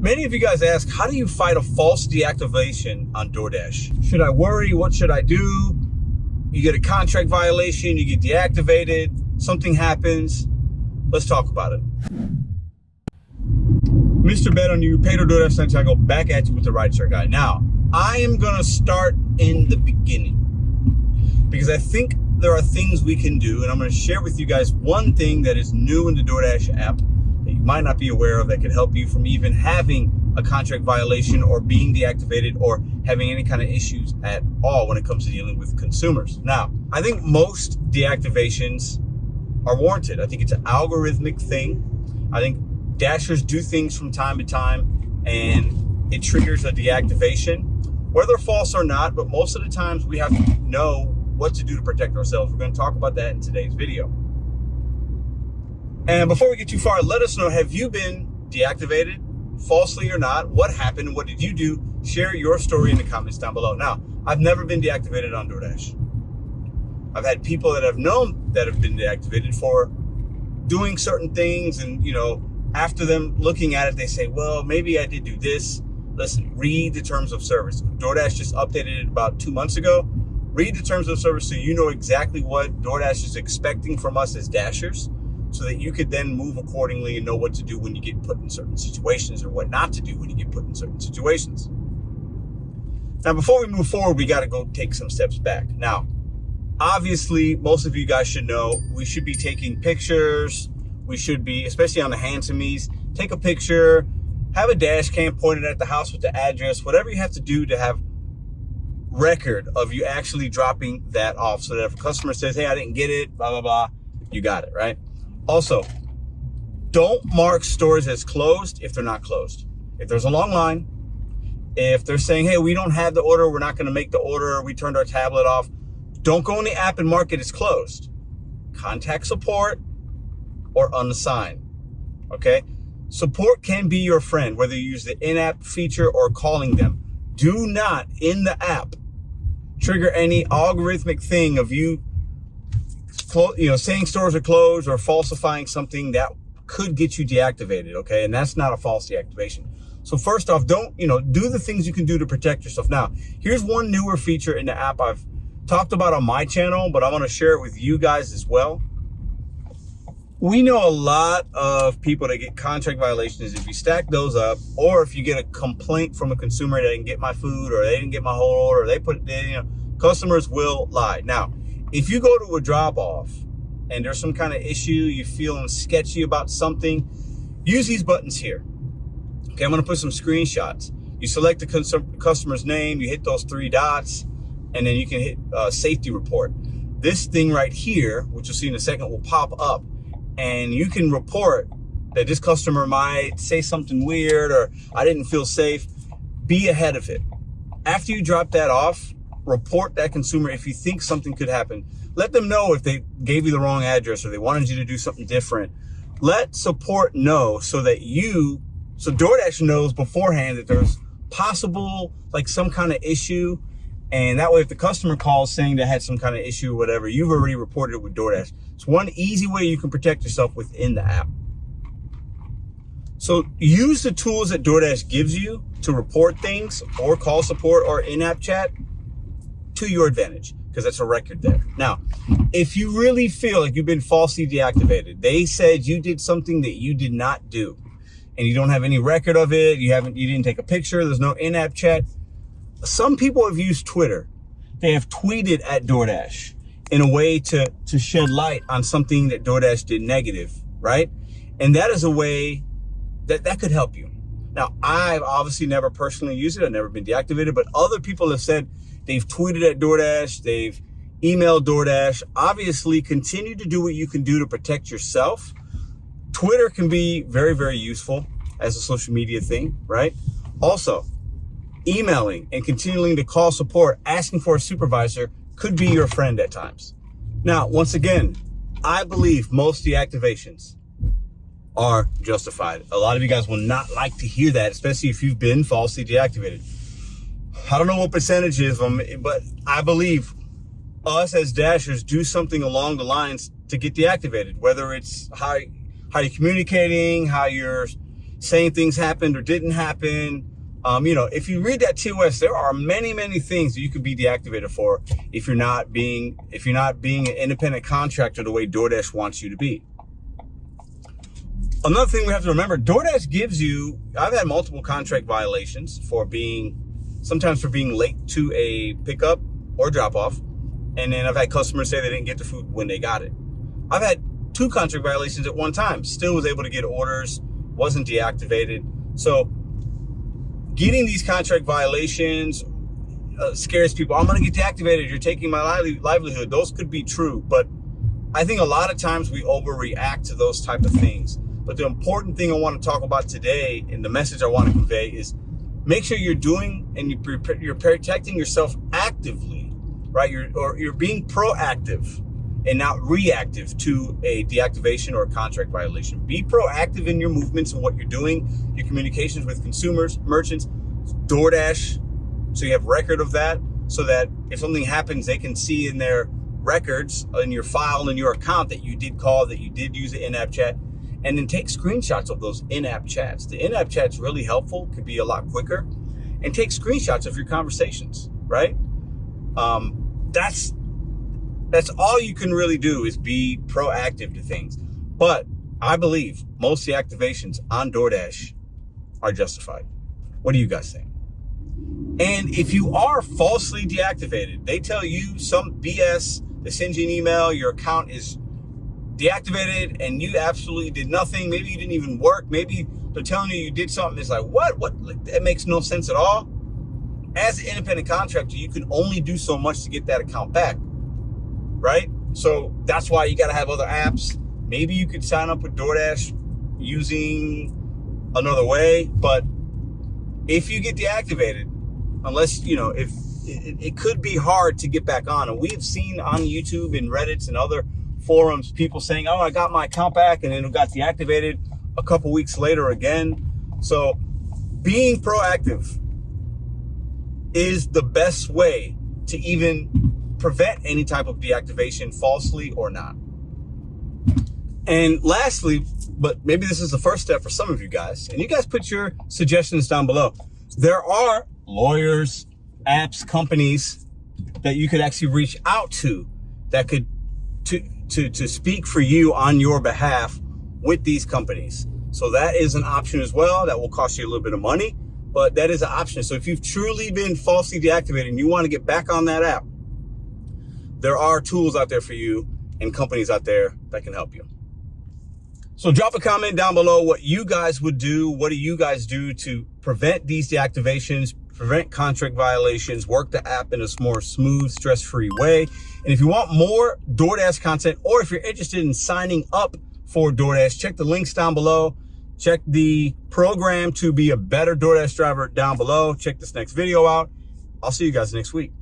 Many of you guys ask, how do you fight a false deactivation on DoorDash? Should I worry? What should I do? You get a contract violation, you get deactivated, something happens. Let's talk about it. Mr. Bet on You, Pedro, DoorDash, Santiago, back at you with the RideShare Guy. Now, I am going to start in the beginning because I think there are things we can do, and I'm going to share with you guys one thing that is new in the DoorDash app that you might not be aware of that can help you from even having a contract violation or being deactivated or having any kind of issues at all when it comes to dealing with consumers. Now, I think most deactivations are warranted. I think it's an algorithmic thing. I think Dashers do things from time to time and it triggers a deactivation, whether false or not, but most of the times we have to know what to do to protect ourselves. We're going to talk about that in today's video. And before we get too far, let us know, have you been deactivated, falsely or not? What happened? What did you do? Share your story in the comments down below. Now, I've never been deactivated on DoorDash. I've had people that I've known that have been deactivated for doing certain things, and after them looking at it, they say, well, maybe I did do this. Listen, read the terms of service. DoorDash just updated it about 2 months ago. Read the terms of service so you know exactly what DoorDash is expecting from us as Dashers, so that you could then move accordingly and know what to do when you get put in certain situations or what not to do when you get put in certain situations. Now, before we move forward, we got to go take some steps back. Now, obviously, most of you guys should know we should be taking pictures. We should be, especially on the hands-to-me's, take a picture, have a dash cam pointed at the house with the address, whatever you have to do to have record of you actually dropping that off so that if a customer says, hey, I didn't get it, blah, blah, blah, you got it, right? Also, don't mark stores as closed if they're not closed. If there's a long line, if they're saying, hey, we don't have the order, we're not going to make the order, we turned our tablet off, don't go in the app and mark it as closed. Contact support or unassign, okay? Support can be your friend, whether you use the in-app feature or calling them. Do not, in the app, trigger any algorithmic thing of you saying stores are closed or falsifying something that could get you deactivated, okay? And that's not a false deactivation. So first off, don't, do the things you can do to protect yourself. Now, here's one newer feature in the app I've talked about on my channel, but I want to share it with you guys as well. We know a lot of people that get contract violations. If you stack those up, or if you get a complaint from a consumer that didn't get my food or they didn't get my whole order, or they put it in, customers will lie. Now, if you go to a drop-off and there's some kind of issue, you're feeling sketchy about something, use these buttons here. Okay, I'm going to put some screenshots. You select the customer's name, you hit those 3 dots, and then you can hit safety report. This thing right here, which you'll see in a second, will pop up, and you can report that this customer might say something weird or I didn't feel safe. Be ahead of it. After you drop that off, report that consumer if you think something could happen. Let them know if they gave you the wrong address or they wanted you to do something different. Let support know so DoorDash knows beforehand that there's possible, some kind of issue. And that way, if the customer calls saying they had some kind of issue or whatever, you've already reported it with DoorDash. It's one easy way you can protect yourself within the app. So use the tools that DoorDash gives you to report things or call support or in-app chat to your advantage, because that's a record there. Now, if you really feel like you've been falsely deactivated, they said you did something that you did not do, and you don't have any record of it, you didn't take a picture, there's no in-app chat. Some people have used Twitter. They have tweeted at DoorDash in a way to shed light on something that DoorDash did negative, right? And that is a way that could help you. Now, I've obviously never personally used it. I've never been deactivated, but other people have said they've tweeted at DoorDash, they've emailed DoorDash. Obviously, continue to do what you can do to protect yourself. Twitter can be very, very useful as a social media thing, right? Also, emailing and continuing to call support, asking for a supervisor could be your friend at times. Now, once again, I believe most deactivations are justified. A lot of you guys will not like to hear that, especially if you've been falsely deactivated. I don't know what percentage is, but I believe us as Dashers do something along the lines to get deactivated, whether it's how you're communicating, how you're saying things happened or didn't happen. If you read that TOS, there are many, many things that you could be deactivated for if you're not being an independent contractor the way DoorDash wants you to be. Another thing we have to remember, DoorDash gives you, I've had multiple contract violations sometimes for being late to a pickup or drop off. And then I've had customers say they didn't get the food when they got it. I've had 2 contract violations at one time, still was able to get orders, wasn't deactivated. So getting these contract violations scares people. I'm going to get deactivated. You're taking my livelihood. Those could be true, but I think a lot of times we overreact to those type of things. But the important thing I want to talk about today, and the message I want to convey, is make sure you're doing and you're protecting yourself actively, right? You're being proactive and not reactive to a deactivation or a contract violation. Be proactive in your movements and what you're doing, your communications with consumers, merchants, DoorDash, so you have record of that, so that if something happens, they can see in their records, in your file, in your account, that you did call, that you did use the in-app chat, and then take screenshots of those in-app chats. The in-app chat's really helpful, could be a lot quicker, and take screenshots of your conversations, right? That's all you can really do, is be proactive to things. But I believe most deactivations on DoorDash are justified. What do you guys think? And if you are falsely deactivated, they tell you some BS, they send you an email, your account is deactivated and you absolutely did nothing. Maybe you didn't even work. Maybe they're telling you did something. It's like, what? Like, that makes no sense at all. As an independent contractor, you can only do so much to get that account back, right? So that's why you got to have other apps. Maybe you could sign up with DoorDash using another way, but if you get deactivated, unless, if it could be hard to get back on. And we've seen on YouTube and Reddits and other forums, people saying, oh, I got my account back, and then it got deactivated a couple weeks later again. So being proactive is the best way to even prevent any type of deactivation, falsely or not. And lastly, but maybe this is the first step for some of you guys, and you guys put your suggestions down below. There are lawyers, apps, companies that you could actually reach out to that could to speak for you on your behalf with these companies. So that is an option as well. That will cost you a little bit of money, but that is an option. So if you've truly been falsely deactivated and you want to get back on that app, there are tools out there for you and companies out there that can help you. So drop a comment down below what you guys would do. What do you guys do to prevent these deactivations, prevent contract violations, work the app in a more smooth, stress-free way? And if you want more DoorDash content, or if you're interested in signing up for DoorDash, check the links down below. Check the program to be a better DoorDash driver down below. Check this next video out. I'll see you guys next week.